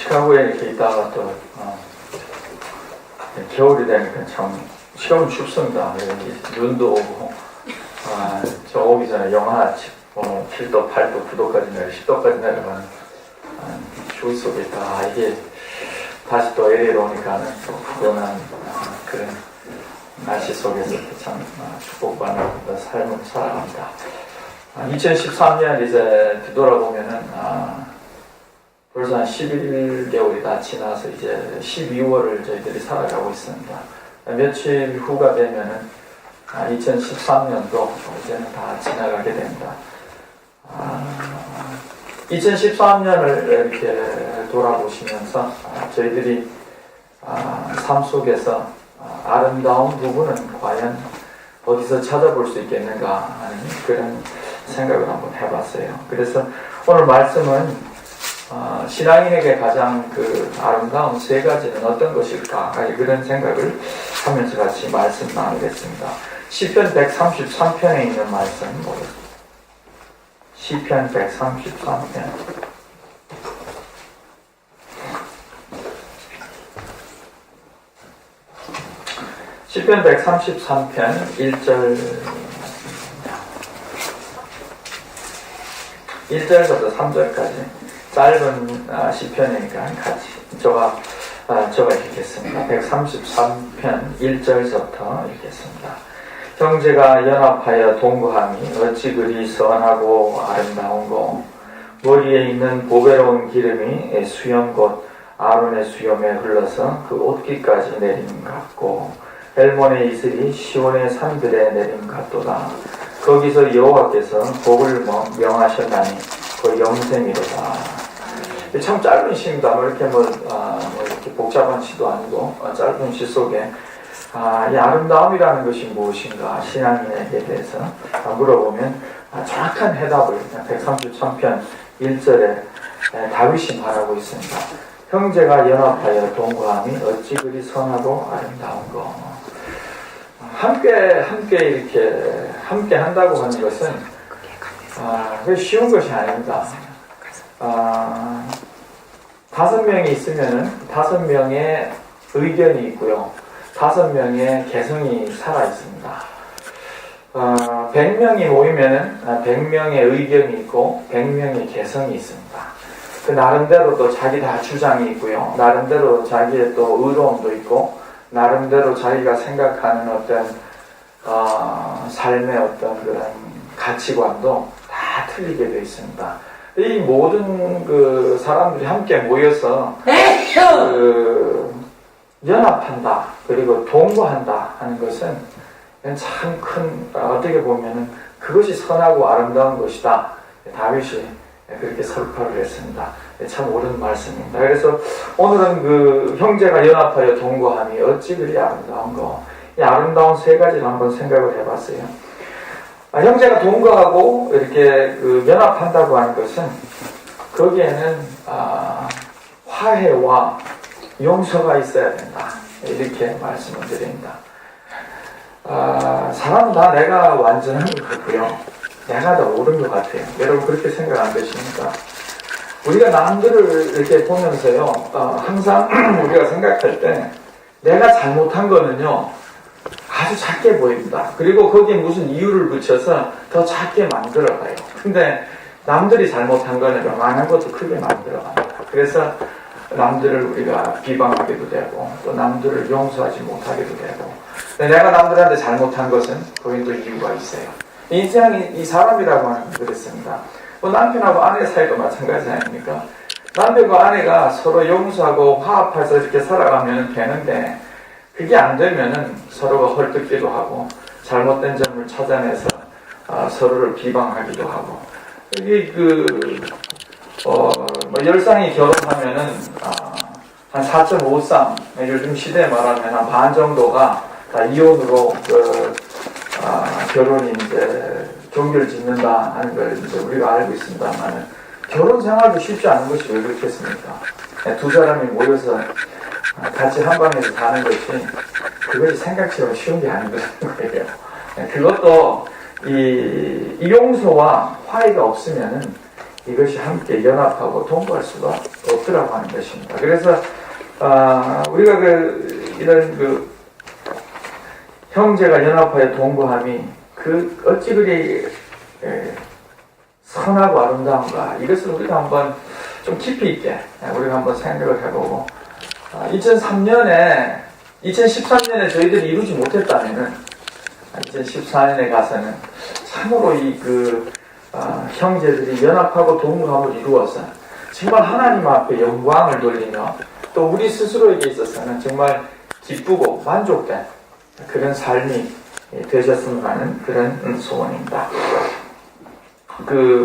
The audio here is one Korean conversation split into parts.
시카고에 이렇게 있다가 또 겨울이 되니까 참 시카고는 춥습니다. 눈도 오고 저 오기 전에 영하 7도, 8도, 9도까지 내려 10도까지 내려가는 추위 속에 있다. 이게 다시 또 LA로 오니까는 또 후련한 그런 날씨 속에서 참 축복받는 삶을 살아갑니다. 2013년 이제 뒤돌아보면은 벌써 한 11개월이 다 지나서 이제 12월을 저희들이 살아가고 있습니다. 며칠 후가 되면은 2013년도 이제는 다 지나가게 됩니다. 2013년을 이렇게 돌아보시면서 저희들이 삶 속에서 아름다운 부분은 과연 어디서 찾아볼 수 있겠는가 하는 그런 생각을 한번 해봤어요. 그래서 오늘 말씀은 신앙인에게 가장 아름다운 세 가지는 어떤 것일까 그런 생각을 하면서 같이 말씀 나누겠습니다. 시편 133편에 있는 말씀 보겠습니다. 시편 133편 시편 133편 1절부터 3절까지 짧은 시편이니까 같이 적어 읽겠습니다. 133편 1절부터 읽겠습니다. 형제가 연합하여 동거함이 어찌 그리 선하고 아름다운고 머리에 있는 보배로운 기름이 수염 곧 아론의 수염에 흘러서 그 옷깃까지 내림 같고 헬몬의 이슬이 시온의 산들에 내림 같도다. 거기서 여호와께서 복을 명하셨나니 그 영생이로다. 참 짧은 시입니다. 이렇게 이렇게 복잡한 시도 아니고 짧은 시 속에 이 아름다움이라는 것이 무엇인가 신앙인에게 대해서 물어보면 정확한 해답을 133편 1절에 다윗이 말하고 있습니다. 형제가 연합하여 동거함이 어찌 그리 선하고 아름다운고. 함께 한다고 하는 것은 쉬운 것이 아닙니다. 5명이 있으면은 5명의 의견이 있고요. 5명의 개성이 살아 있습니다. 100명이 모이면은 100명의 의견이 있고 100명의 개성이 있습니다. 그 나름대로 또 자기 다 주장이 있고요. 나름대로 자기의 또 의로움도 있고 나름대로 자기가 생각하는 어떤 삶의 어떤 그런 가치관도 다 틀리게 되어 있습니다. 이 모든 사람들이 함께 모여서 연합한다 그리고 동거한다 하는 것은 참 큰 어떻게 보면은 그것이 선하고 아름다운 것이다. 다윗이 그렇게 설파를 했습니다. 참 옳은 말씀입니다. 그래서 오늘은 형제가 연합하여 동거함이 어찌 그리 아름다운가. 이 아름다운 세 가지를 한번 생각을 해봤어요. 형제가 동거하고 이렇게 연합한다고 하는 것은 거기에는 화해와 용서가 있어야 된다. 이렇게 말씀을 드립니다. 사람은 다 내가 완전한 것 같고요. 내가 더 옳은 것 같아요. 여러분 그렇게 생각 안 되십니까? 우리가 남들을 이렇게 보면서요, 항상 우리가 생각할 때 내가 잘못한 거는요, 아주 작게 보입니다. 그리고 거기에 무슨 이유를 붙여서 더 작게 만들어가요. 근데 남들이 잘못한 거는 많은 것도 크게 만들어갑니다. 그래서 남들을 우리가 비방하기도 되고 또 남들을 용서하지 못하기도 되고 내가 남들한테 잘못한 것은 거기 또 이유가 있어요. 인생이 이 사람이라고 하는 건 그렇습니다. 남편하고 아내 사이도 마찬가지 아닙니까? 남편과 아내가 서로 용서하고 화합해서 이렇게 살아가면 되는데 그게 안 되면은 서로가 헐뜯기도 하고 잘못된 점을 찾아내서 서로를 비방하기도 하고 이게 열쌍이 결혼하면은 한 4.5쌍 요즘 시대에 말하면 한 반 정도가 다 이혼으로 결혼이 이제 종결 짓는다 하는 걸 이제 우리가 알고 있습니다만 결혼 생활도 쉽지 않은 것이 왜 그렇겠습니까? 두 사람이 모여서 같이 한 방에서 사는 그것이 생각처럼 쉬운 게 아닌 거예요. 그것도 이 용서와 화해가 없으면은 이것이 함께 연합하고 동거할 수가 없더라고 하는 것입니다. 그래서 우리가 이런 형제가 연합하여 동거함이 어찌 그리 선하고 아름다운가, 이것을 우리가 한번 좀 깊이 있게 우리가 한번 생각을 해보고 2013년에 저희들이 이루지 못했다면은 2014년에 가서는 참으로 형제들이 연합하고 동거함을 이루어서 정말 하나님 앞에 영광을 돌리며 또 우리 스스로에게 있어서는 정말 기쁘고 만족된 그런 삶이 되셨으면 하는 그런 소원입니다.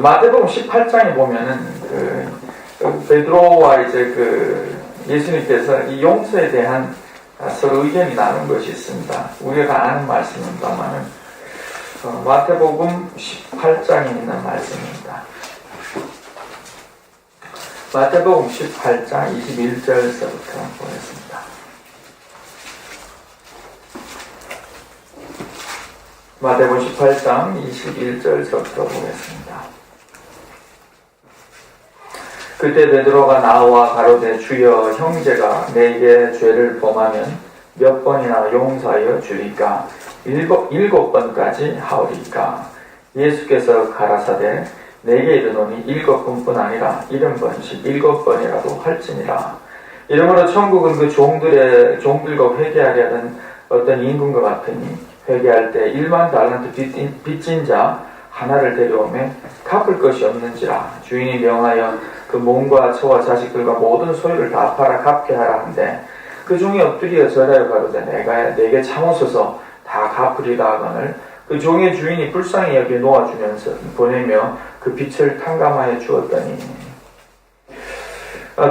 마태복음 18장에 보면은 베드로와 이제 예수님께서 이 용서에 대한 서로 의견이 나눈 것이 있습니다. 우리가 다 아는 말씀입니다만은 마태복음 18장에 있는 말씀입니다. 마태복음 18장 21절서부터 보겠습니다. 마태복음 18장 21절서부터 보겠습니다. 그때 베드로가 나와 가로되 주여, 형제가 내게 죄를 범하면 몇 번이나 용서하여 주리까? 일곱 번까지 하오리까? 예수께서 가라사대 내게 이르노니 7번뿐 아니라 70번씩 7번이라도 할지니라. 이러므로 천국은 그 종들과 회개하려 하던 어떤 임금과 같으니 회개할 때 1만 달란트 빚진 자 하나를 데려오매 갚을 것이 없는지라. 주인이 명하여 그 몸과 처와 자식들과 모든 소유를 다 팔아 갚게 하라 한데 그 종이 엎드려 절하여 가로되 내게 참으소서 다 갚으리라 하거늘 그 종의 주인이 불쌍히 여겨 놓아주면서 보내며 그 빚을 탕감하여 주었더니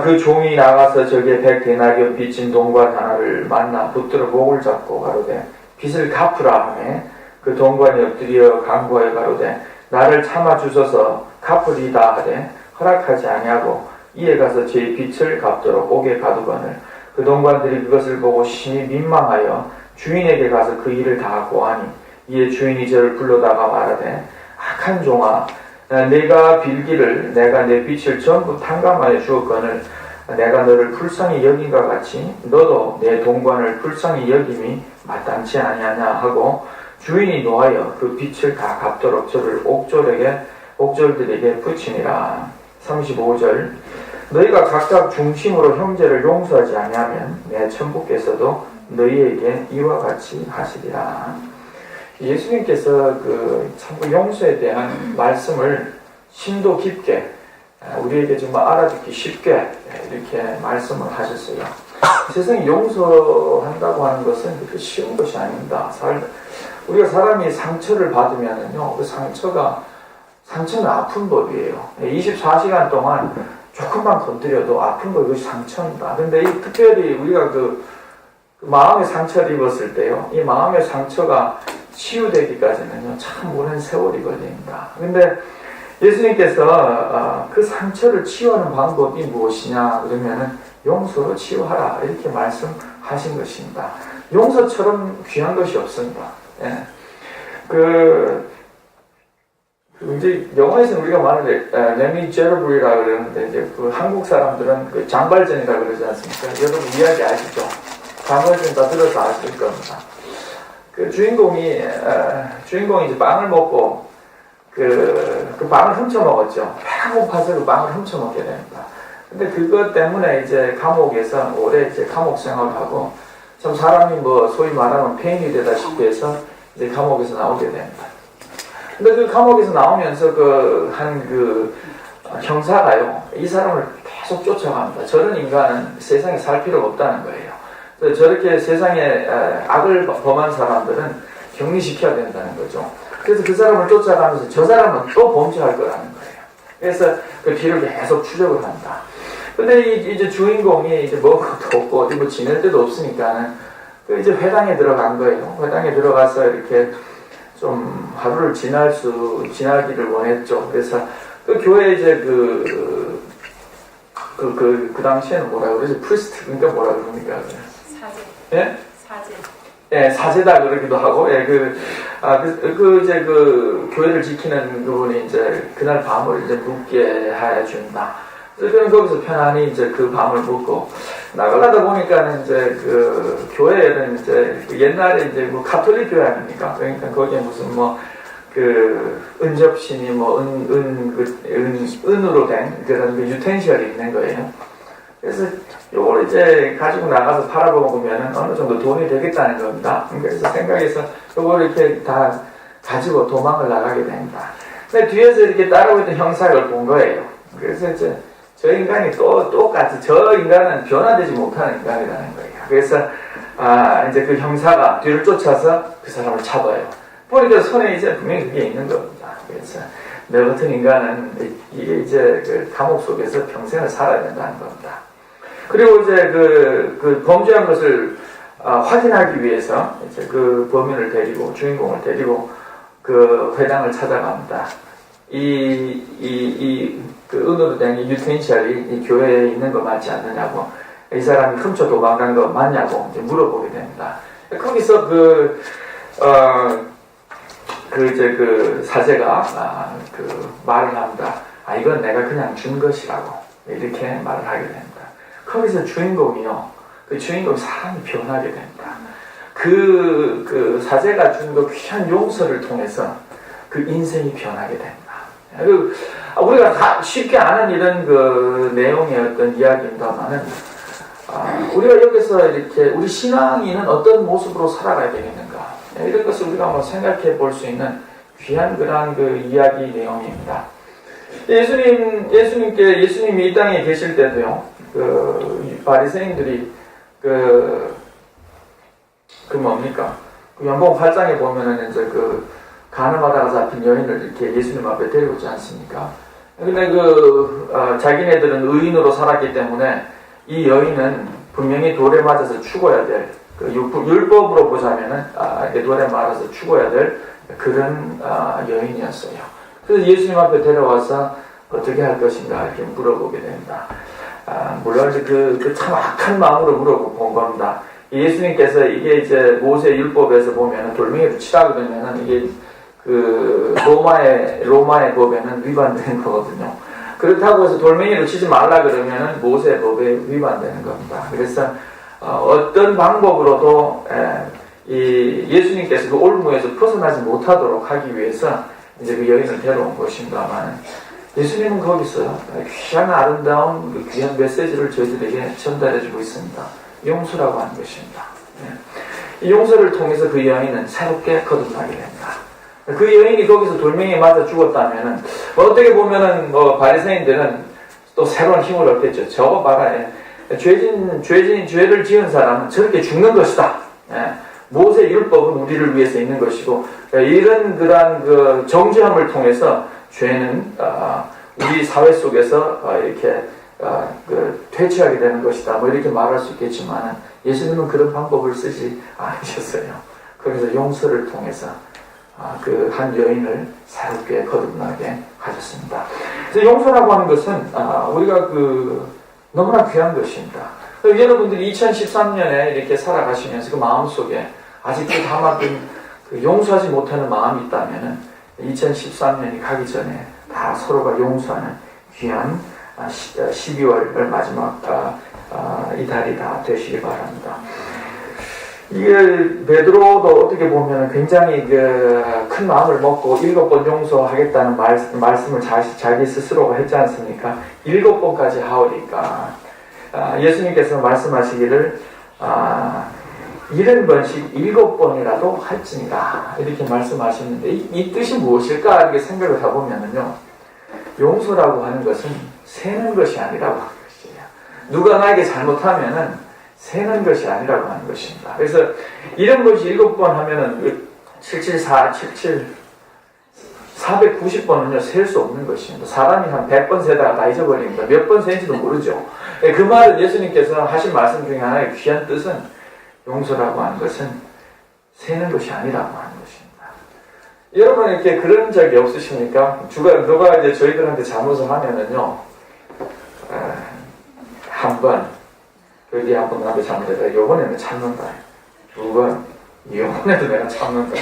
그 종이 나가서 저기에 100데나리온 빚진 동관 하나를 만나 붙들어 목을 잡고 가로되 빚을 갚으라 하매 그 동관이 엎드려 간구하여 가로되 나를 참아주소서 갚으리다 하되 허락하지 아니하고 이에 가서 제 빚을 갚도록 옥에 가두거늘 그 동관들이 그것을 보고 심히 민망하여 주인에게 가서 그 일을 다 고하니 이에 주인이 저를 불러다가 말하되 악한 종아, 내가 빌기를 내가 내 빚을 전부 탕감하여 주었거늘 내가 너를 불쌍히 여긴과 같이 너도 내 동관을 불쌍히 여김이 마땅치 아니하냐 하고 주인이 노하여 그 빚을 다 갚도록 저를 옥졸들에게 붙이니라. 35절 너희가 각각 중심으로 형제를 용서하지 아니하면 내 천부께서도 너희에게 이와 같이 하시리라. 예수님께서 참 용서에 대한 말씀을 심도 깊게 우리에게 정말 알아듣기 쉽게 이렇게 말씀을 하셨어요. 세상에 용서한다고 하는 것은 그렇게 쉬운 것이 아닙니다. 우리가 사람이 상처를 받으면은요, 그 상처는 아픈 법이에요. 24시간 동안 조금만 건드려도 아픈 거, 이것이 상처입니다. 근데 특별히 우리가 그 마음의 상처를 입었을 때요, 이 마음의 상처가 치유되기까지는요, 참 오랜 세월이 걸립니다. 근데 예수님께서 그 상처를 치유하는 방법이 무엇이냐 그러면은 용서로 치유하라 이렇게 말씀하신 것입니다. 용서처럼 귀한 것이 없습니다. 예. 이제 영어에서는 우리가 말하는 레미제러블이라 그러는데 이제 한국 사람들은 장발전이라 그러지 않습니까? 여러분 이야기 아시죠? 장발전 다 들어서 아실 겁니다. 주인공이 이제 빵을 먹고 그 빵을 훔쳐 먹었죠. 배가 고파서 그 빵을 훔쳐 먹게 됩니다. 근데 그것 때문에 이제 감옥에서 오래 이제 감옥 생활을 하고 참 사람이 소위 말하면 폐인이 되다시피 해서 이제 감옥에서 나오게 됩니다. 근데 그 감옥에서 나오면서 형사가요, 이 사람을 계속 쫓아갑니다. 저런 인간은 세상에 살 필요가 없다는 거예요. 그래서 저렇게 세상에 악을 범한 사람들은 격리시켜야 된다는 거죠. 그래서 그 사람을 쫓아가면서 저 사람은 또 범죄할 거라는 거예요. 그래서 그 뒤를 계속 추적을 한다. 근데 이제 주인공이 이제 먹을 것도 없고 어디 지낼 데도 없으니까는 이제 회당에 들어간 거예요. 회당에 들어가서 이렇게 좀 하루를 지나기를 원했죠. 그래서 그 교회 이제 그 당시에는 뭐라 그러지? 프리스트, 그러니까 뭐라 그럽니까? 사제. 예? 사제. 예, 사제다 그러기도 하고, 예, 이제 교회를 지키는 그분이 이제 그날 밤을 이제 묵게 하여 준다. 그래서 거기서 편안히 이제 그 밤을 묵고, 나가려다 보니까는 이제 교회에는 이제 옛날에 이제 가톨릭 교회 아닙니까? 그러니까 거기에 무슨 은접신이 은으로 된 그런 유텐셜이 있는 거예요. 그래서 요걸 이제 가지고 나가서 팔아먹으면 어느 정도 돈이 되겠다는 겁니다. 그래서 생각해서 요걸 이렇게 다 가지고 도망을 나가게 됩니다. 근데 뒤에서 이렇게 따라오던 형사를 본 거예요. 그래서 이제 저 인간이 똑같이, 저 인간은 변화되지 못하는 인간이라는 거예요. 그래서, 이제 그 형사가 뒤를 쫓아서 그 사람을 잡아요. 보니까 손에 이제 분명히 그게 있는 겁니다. 그래서, 너 같은 인간은 이게 이제 그 감옥 속에서 평생을 살아야 된다는 겁니다. 그리고 이제 그 범죄한 것을 확인하기 위해서 이제 그 범인을 데리고, 주인공을 데리고 그 회당을 찾아갑니다. 그 은으로 된 유텐셜이 이 교회에 있는 거 맞지 않느냐고, 이 사람이 훔쳐 도망간 거 맞냐고 이제 물어보게 됩니다. 거기서 그 사제가 말을 합니다. 이건 내가 그냥 준 것이라고 이렇게 말을 하게 됩니다. 거기서 주인공이요, 그 주인공 사람이 변하게 됩니다. 그 사제가 준 그 귀한 용서를 통해서 그 인생이 변하게 됩니다. 우리가 다 쉽게 아는 이런 내용의 어떤 이야기입니다만은, 우리가 여기서 이렇게 우리 신앙인은 어떤 모습으로 살아가야 되겠는가, 이런 것을 우리가 한번 생각해 볼 수 있는 귀한 그러한 이야기 내용입니다. 예수님이 이 땅에 계실 때도요, 바리새인들이 연봉 8장에 보면은 이제 가늠하다가 잡힌 여인을 이렇게 예수님 앞에 데려오지 않습니까? 근데 자기네들은 의인으로 살았기 때문에 이 여인은 분명히 돌에 맞아서 죽어야 될, 율법으로 보자면은, 돌에 맞아서 죽어야 될 그런 여인이었어요. 그래서 예수님 앞에 데려와서 어떻게 할 것인가 이렇게 물어보게 됩니다. 물론 이제 참 악한 마음으로 물어본 겁니다. 예수님께서 이게 이제 모세 율법에서 보면은 돌멩이로 치라 그러면은 이게 로마의 법에는 위반되는 거거든요. 그렇다고 해서 돌멩이로 치지 말라 그러면은 모세 법에 위반되는 겁니다. 그래서 어떤 방법으로도 예수님께서 그 올무에서 벗어나지 못하도록 하기 위해서 이제 그 여인을 데려온 것입니다만, 예수님은 거기서 귀한 아름다운 귀한 메시지를 저희들에게 전달해주고 있습니다. 용서라고 하는 것입니다. 이 용서를 통해서 그 여인은 새롭게 거듭나게 됩니다. 그 여인이 거기서 돌멩이에 맞아 죽었다면은, 어떻게 보면은, 바리새인들은 또 새로운 힘을 얻겠죠. 저거 봐라. 죄를 지은 사람은 저렇게 죽는 것이다. 모세 율법은 우리를 위해서 있는 것이고, 이런 그러한 정죄함을 통해서 죄는, 우리 사회 속에서, 이렇게, 퇴치하게 되는 것이다. 이렇게 말할 수 있겠지만, 예수님은 그런 방법을 쓰지 않으셨어요. 거기서 용서를 통해서, 한 여인을 새롭게 거듭나게 하셨습니다. 그래서 용서라고 하는 것은, 우리가 너무나 귀한 것입니다. 여러분들이 2013년에 이렇게 살아가시면서 그 마음속에 아직도 담아둔 용서하지 못하는 마음이 있다면은, 2013년이 가기 전에 다 서로가 용서하는 귀한 12월 마지막 이 달이 다 되시기 바랍니다. 이게 베드로도 어떻게 보면 굉장히 큰 마음을 먹고 7번 용서하겠다는 말씀을 자기 스스로가 했지 않습니까? 7번까지 하오니까 예수님께서 말씀하시기를 70번씩 7번이라도 할지니라 이렇게 말씀하셨는데, 이 뜻이 무엇일까 이렇게 생각을 해보면요, 용서라고 하는 것은 세는 것이 아니라고 하는 것이에요. 누가 나에게 잘못하면은 세는 것이 아니라고 하는 것입니다. 그래서 이런 것이 7번 하면은 774, 490번은요, 셀 수 없는 것입니다. 사람이 한 100번 세다가 다 잊어버립니다. 몇 번 세인지도 모르죠. 그 말은 예수님께서 하신 말씀 중에 하나의 귀한 뜻은, 용서라고 하는 것은 세는 것이 아니라고 하는 것입니다. 여러분 이렇게 그런 적이 없으십니까? 누가 이제 저희들한테 잘못을 하면은요, 한 번, 그뒤 한 번 나도 잘못했다. 요번에는 참는다. 두 번, 이번에도 내가 참는다.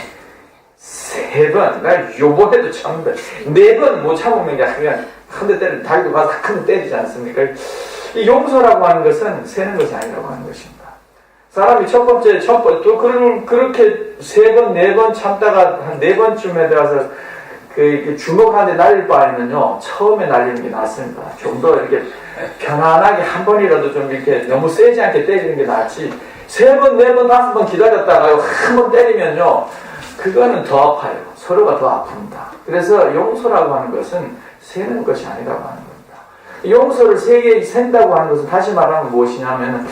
3번, 나 요번에도 참는데 4번 못 참으면 그냥 한 대 때리면 자기도 가서 한 대 때리지 않습니까? 이 용서라고 하는 것은 세는 것이 아니라고 하는 것입니다. 사람이 첫 번째, 또 그렇게 3번, 4번 참다가 한 4번쯤에 들어가서 그 주먹한테 날릴 바에는요, 처음에 날리는 게 낫습니다. 좀 더 이렇게 편안하게 한 번이라도 좀 이렇게 너무 세지 않게 때리는 게 낫지. 3번, 4번, 5번 기다렸다가 한 번 때리면요, 그거는 더 아파요. 서로가 더 아픕니다. 그래서 용서라고 하는 것은 세는 것이 아니라고 하는 겁니다. 용서를 세게 센다고 하는 것은 다시 말하면 무엇이냐면은,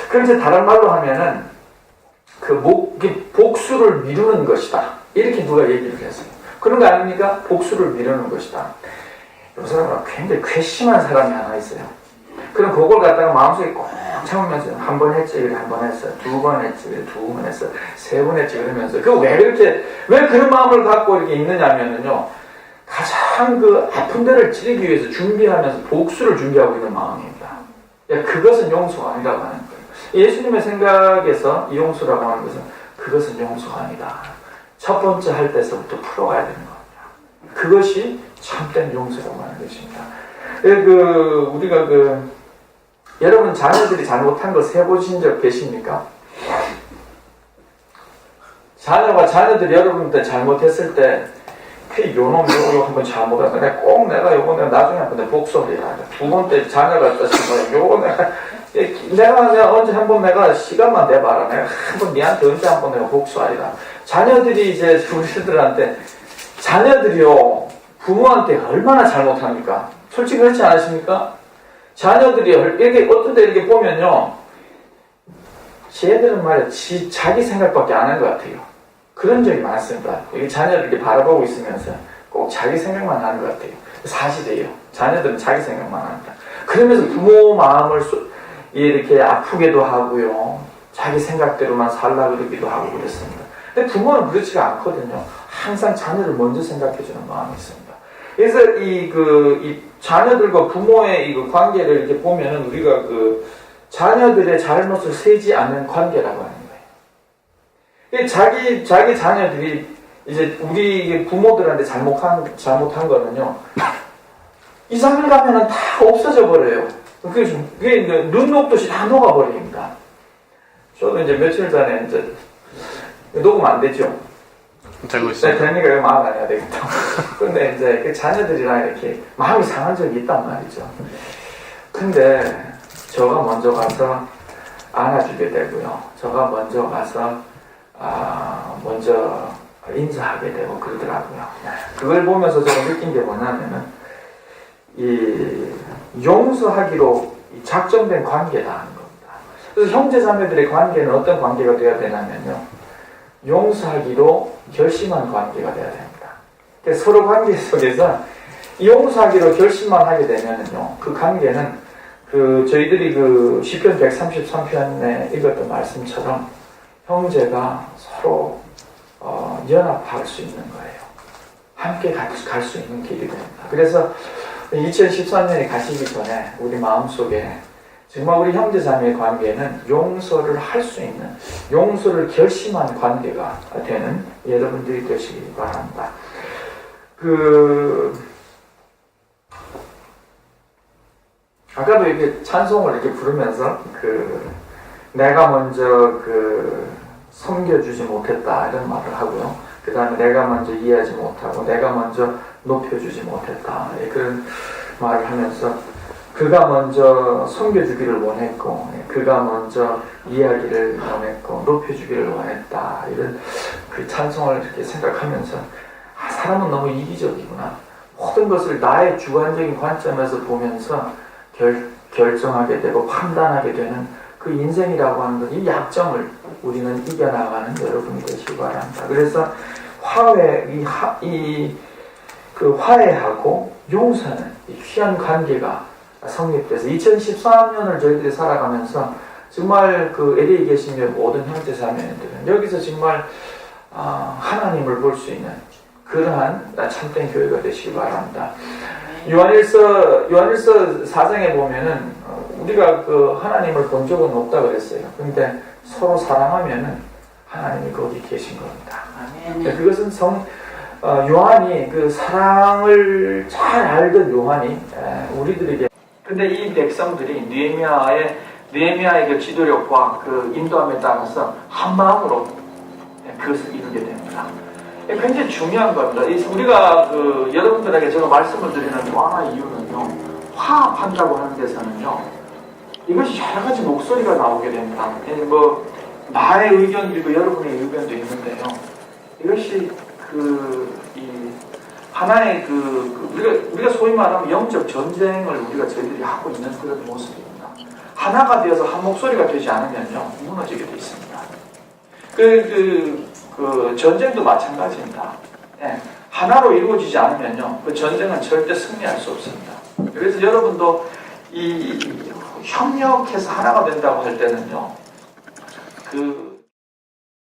그런데 다른 말로 하면은, 복수를 미루는 것이다. 이렇게 누가 얘기를 했어요. 그런 거 아닙니까? 복수를 미루는 것이다. 이 사람은 굉장히 괘씸한 사람이 하나 있어요. 그럼 그걸 갖다가 마음속에 꼭 참으면서 한 번 했지, 그래, 한 번 했어. 2번 했지, 그래, 2번 했어. 3번 했지, 그러면서. 왜 그런 마음을 갖고 이렇게 있느냐면요. 가장 아픈 데를 찌르기 위해서 준비하면서 복수를 준비하고 있는 마음입니다. 그것은 용서가 아니라고 하는 거예요. 예수님의 생각에서 이 용서라고 하는 것은 그것은 용서가 아니다. 첫 번째 할 때서부터 풀어가야 되는 겁니다. 그것이 참된 용서라고 하는 것입니다. 우리가 여러분 자녀들이 잘못한 거 세보신 적 계십니까? 자녀들이 여러분한테 잘못했을 때, 요놈 요거 한번 잘못하면 내가 요거 나중에 한번 복수하리라. 2번 때 자녀가 떴으면 요거 내가 언제 한번 내가 시간만 내봐라. 내가 한번 니한테 언제 한번 내가 복수하리라. 자녀들이 이제 우리들한테, 자녀들이요, 부모한테 얼마나 잘못합니까? 솔직히 그렇지 않으십니까? 자녀들이 이렇게 어떤 데 이렇게 보면요, 쟤들은 말이야, 자기 생각밖에 안 하는 것 같아요. 그런 적이 많습니다. 자녀를 이렇게 바라보고 있으면서 꼭 자기 생각만 하는 것 같아요. 사실이에요. 자녀들은 자기 생각만 합니다. 그러면서 부모 마음을 이렇게 아프게도 하고요, 자기 생각대로만 살라 그러기도 하고 그랬습니다. 근데 부모는 그렇지가 않거든요. 항상 자녀를 먼저 생각해주는 마음이 있습니다. 그래서 이 자녀들과 부모의 이 관계를 이렇게 보면은 우리가 자녀들의 잘못을 세지 않는 관계라고 하는 거예요. 자기 자녀들이 이제 우리 부모들한테 잘못한 거는요, 이상을 가면은 다 없어져 버려요. 그게 눈 녹듯이 다 녹아버립니다. 저도 이제 며칠 전에 이제 녹으면 안 되죠. 되고 있어요. 되니까 마음 안 해야 되겠다. 근데 이제 그 자녀들이랑 이렇게 마음이 상한 적이 있단 말이죠. 근데 저가 먼저 가서 안아주게 되고요. 저가 먼저 가서 먼저 인사하게 되고 그러더라고요. 그걸 보면서 제가 느낀 게 뭐냐면은 이 용서하기로 작정된 관계다 하는 겁니다. 그래서 형제 자매들의 관계는 어떤 관계가 되어야 되냐면요, 용서하기로 결심한 관계가 되어야 됩니다. 그래서 서로 관계 속에서 용서하기로 결심만 하게 되면은요, 그 관계는 저희들이 시편 133편에 읽었던 말씀처럼 형제가 서로 연합할 수 있는 거예요. 함께 갈 수 있는 길이 됩니다. 그래서 2013년에 가시기 전에 우리 마음속에 정말 우리 형제자매의 관계는 용서를 할 수 있는, 용서를 결심한 관계가 되는 여러분들이 되시기 바랍니다. 아까도 이렇게 찬송을 이렇게 부르면서 내가 먼저 섬겨주지 못했다 이런 말을 하고요. 그 다음에 내가 먼저 이해하지 못하고 내가 먼저 높여주지 못했다 그런 말을 하면서 그가 먼저 섬겨주기를 원했고 그가 먼저 이해하기를 원했고 높여주기를 원했다 이런 그 찬송을 이렇게 생각하면서 사람은 너무 이기적이구나. 모든 것을 나의 주관적인 관점에서 보면서 결정하게 되고 판단하게 되는 그 인생이라고 하는 것, 이 약점을 우리는 이겨나가는 여러분이 되시기 바랍니다. 그래서 화해하고 용서는 이 귀한 관계가 성립돼서 2013년을 저희들이 살아가면서 정말 LA에 계시는 모든 형제자매들은 여기서 정말 하나님을 볼 수 있는 그러한 참된 교회가 되시기 바랍니다. 요한일서 4장에 보면은 우리가 하나님을 본 적은 없다 그랬어요. 그런데 서로 사랑하면은 하나님이 거기 계신 겁니다. 그것은 요한이 그 사랑을 잘 알던 요한이 우리들에게 근데 이 백성들이 느헤미야의 그 지도력과 그 인도함에 따라서 한 마음으로 그것을 이루게 됩니다. 굉장히 중요한 겁니다. 우리가 여러분들에게 제가 말씀을 드리는 또 하나의 이유는요, 화합한다고 하는 데서는요, 이것이 여러 가지 목소리가 나오게 됩니다. 나의 의견도 있고 여러분의 의견도 있는데요. 이것이 하나의 우리가 소위 말하면 영적 전쟁을 우리가 저희들이 하고 있는 그런 모습입니다. 하나가 되어서 한 목소리가 되지 않으면요, 무너지게 되어 있습니다. 전쟁도 마찬가지입니다. 하나로 이루어지지 않으면요, 그 전쟁은 절대 승리할 수 없습니다. 그래서 여러분도 협력해서 하나가 된다고 할 때는요,